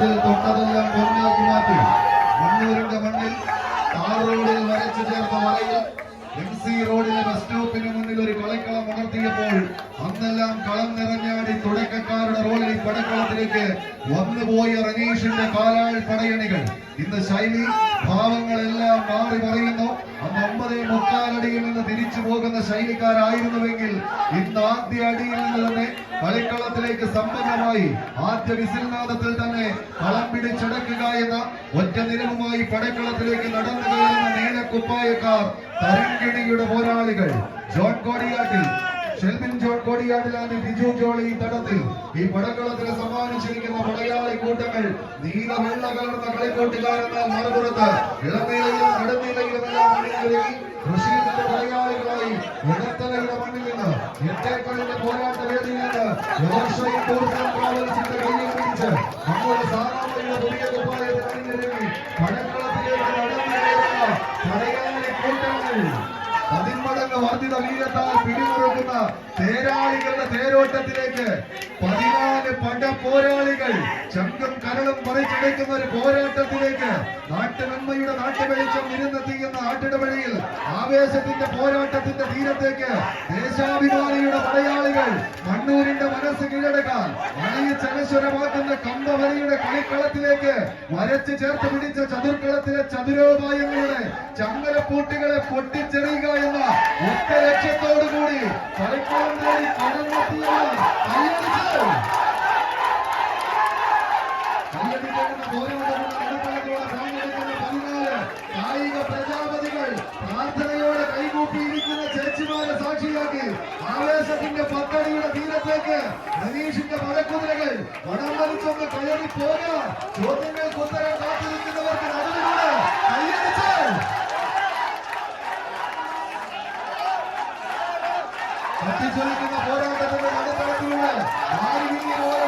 തൊട്ടതെല്ലാം പൊന്നാക്കി മാറ്റി. മണ്ണൂരിന്റെ മണ്ണിൽ ടാർ റോഡിൽ വരച്ചു ചേർത്ത വരയിൽ MC റോഡിലെ ബസ് സ്റ്റോപ്പിന് മുന്നിൽ ഒരു കളിക്കളം ഉണർത്തിയപ്പോൾ അന്നെല്ലാം കളം നിറഞ്ഞാടി തുടക്കക്കാരുടെ റോളിൽ പടക്കളത്തിലേക്ക് വന്നുപോയ റനീഷിന്റെ കാലാൾ പടയണികൾ. ഇന്ന് ശൈലി ഭാവങ്ങളെല്ലാം മാറി പറയുന്നു. അന്ന് 9.25 അടിയിൽ നിന്ന് തിരിച്ചു പോകുന്ന ശൈലിക്കാരായിരുന്നുവെങ്കിൽ ഇന്ന് ആദ്യ അടിയിൽ നിന്ന് തന്നെ കളിക്കളത്തിലേക്ക് സമ്പന്നമായി ആദ്യ വിസിൽനാദത്തിൽ തന്നെ കളം പിടിച്ചടക്കുക എന്ന ഒറ്റ നിലവുമായി പടക്കളത്തിലേക്ക് നടന്നു കയറുന്ന നീലക്കുപ്പായക്കാർ തരങ്കിണിയുടെ പോരാളികൾ. ജോൺ കോടിയാട്ടിൽ, ഷെൽവിൻ ജോൺ കോടിയാട്ടിലാണ് ബിജു ജോളി തടത്തിൽ ഈ പടക്കളത്തിന് സമ്മാനിച്ചിരിക്കുന്ന പടയാളി കൂട്ടങ്ങൾ. നീല വെള്ള കലർന്ന കളിക്കൂട്ടുകാരെന്നാൽ മറുപുറത്ത് ഇളനീലയിലും നെടുനീലയിലുമെല്ലാം അണിഞ്ഞൊരുങ്ങി കൃഷിയുടെ പടയാളികളായി ഇടത്തലയുടെ മണ്ണിൽ നിന്ന് എട്ടേക്കളിന്റെ പോരാട്ട വേദിയിൽ നിന്ന് യോർഷയും പൂർണ്ണ കാവലിച്ചിട്ട് കയ്യിൽ പിടിച്ച് നമ്മുടെ സാധാരണ പുതിയ കുപ്പായത്തിൽ അണിഞ്ഞൊരുങ്ങി പടക്കളത്തിലേക്ക് നടന്നു കയറുന്ന പടയാളി കൂട്ടങ്ങൾ. 10 മടങ്ങ് വർദ്ധിത വീരത്താൽ പിടിമുറുക്കുന്ന തേരാളികളുടെ തേരോട്ടത്തിലേക്ക് 14 പട പോരാളികൾ ചങ്കും കരളും പറിച്ചെടുക്കുന്ന ഒരു പോരാട്ടത്തിലേക്ക് നാട്ടുനന്മയുടെ നാട്ടുവെളിച്ചം ഇരുന്നെത്തിക്കുന്ന നാട്ടിടവഴിയിൽ ആവേശത്തിന്റെ പോരാട്ടത്തിന്റെ തീരത്തേക്ക് ദേശാഭിമാനിയുടെ പടയാളികൾ മണ്ണൂരിന്റെ മനസ്സ് കീഴടക്കാൻ അണയിച്ചനശ്വരമാക്കുന്ന കമ്പവലിയുടെ കളിക്കളത്തിലേക്ക് വരച്ച് ചേർത്ത് പിടിച്ച ചതുർക്കളത്തിലെ ചതുരോപായങ്ങളുടെ ചങ്ങലപ്പൂട്ടുകളെ പൊട്ടിച്ചെറിയുക എന്ന ഒറ്റ ലക്ഷ്യത്തോടുകൂടി കളിക്കളം നേടി കടന്നെത്തിയ കായിക പ്രജാപതികൾ പ്രാർത്ഥനയോടെ കൈകൂപ്പിയിരിക്കുന്ന ചേച്ചിമാരെ സാക്ഷിയാക്കി ആവേശത്തിന്റെ പത്തടിയുടെ തീരത്തേക്ക് മനീഷിന്റെ പടക്കുതിരകൾ വടം വലിച്ചൊന്ന് കയറി പോകാം. ചോദ്യങ്ങൾക്ക് ഉത്തരം കാത്തിരിക്കുന്നവർക്ക് നടുവിലൂടെ കൈയടിച്ച് കത്തിച്ചൊലിക്കുന്ന പോരാട്ടത്തിന്റെ നടുത്തളത്തിലൂടെ മാറി ഓരോ